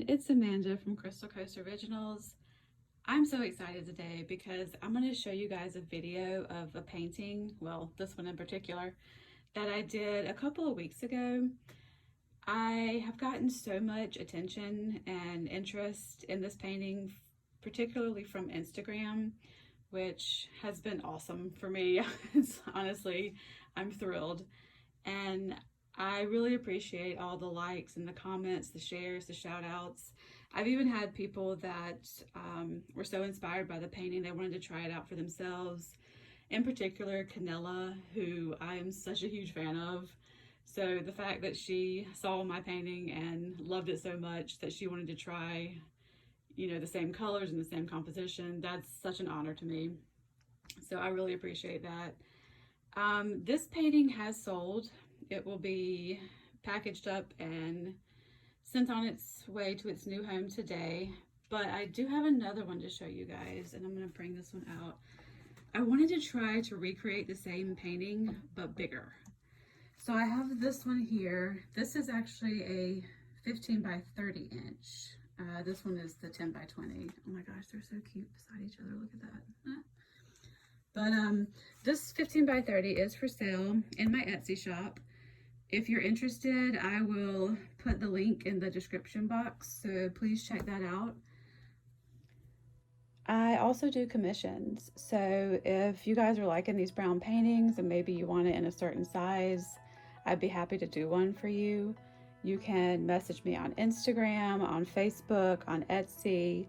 it's Amanda from Crystal Coast Originals. I'm so excited today because I'm going to show you guys a video of a painting, well, this one in particular, that I did a couple of weeks ago. I have gotten so much attention and interest in this painting, particularly from Instagram, which has been awesome for me. Honestly, I'm thrilled. And I really appreciate all the likes and the comments, the shares, the shout outs. I've even had people that were so inspired by the painting, they wanted to try it out for themselves. In particular, Canella, who I am such a huge fan of. So the fact that she saw my painting and loved it so much that she wanted to try, the same colors and the same composition, that's such an honor to me. So I really appreciate that. This painting has sold. It will be packaged up and sent on its way to its new home today, but I do have another one to show you guys, and I'm going to bring this one out. I wanted to try to recreate the same painting but bigger. So I have this one here. This is actually a 15 by 30 inch. This one is the 10 by 20. Oh my gosh, they're so cute beside each other. Look at that. But this 15 by 30 is for sale in my Etsy shop. If you're interested, I will put the link in the description box, so please check that out. I also do commissions, so if you guys are liking these brown paintings and maybe you want it in a certain size, I'd be happy to do one for you. You can message me on Instagram, on Facebook, on Etsy.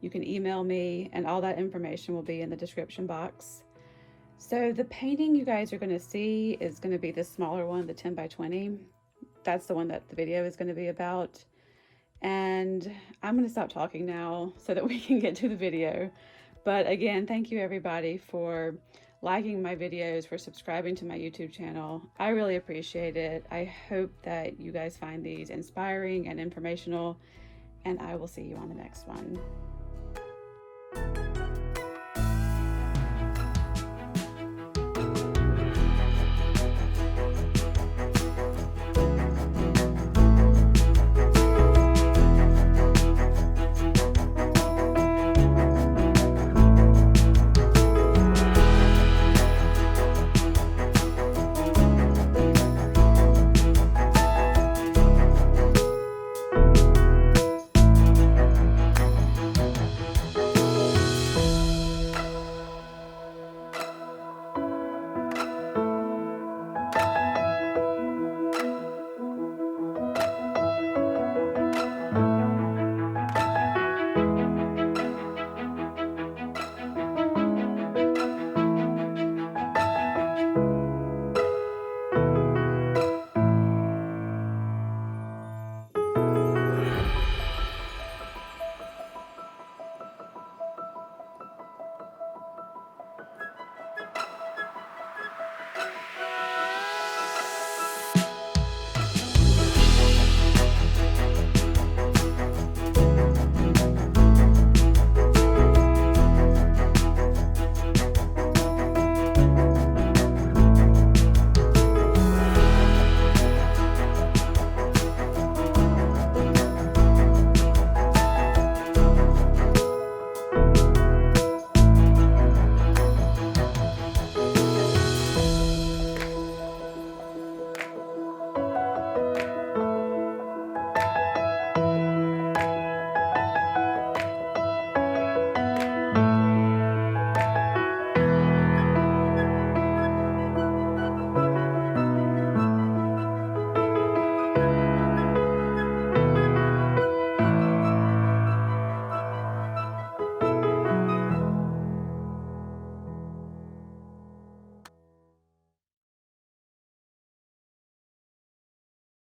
You can email me, and all that information will be in the description box. So the painting you guys are going to see is going to be the smaller one, the 10 by 20. That's the one that the video is going to be about. And I'm going to stop talking now so that we can get to the video. But again, thank you everybody for liking my videos, for subscribing to my YouTube channel. I really appreciate it. I hope that you guys find these inspiring and informational, and I will see you on the next one.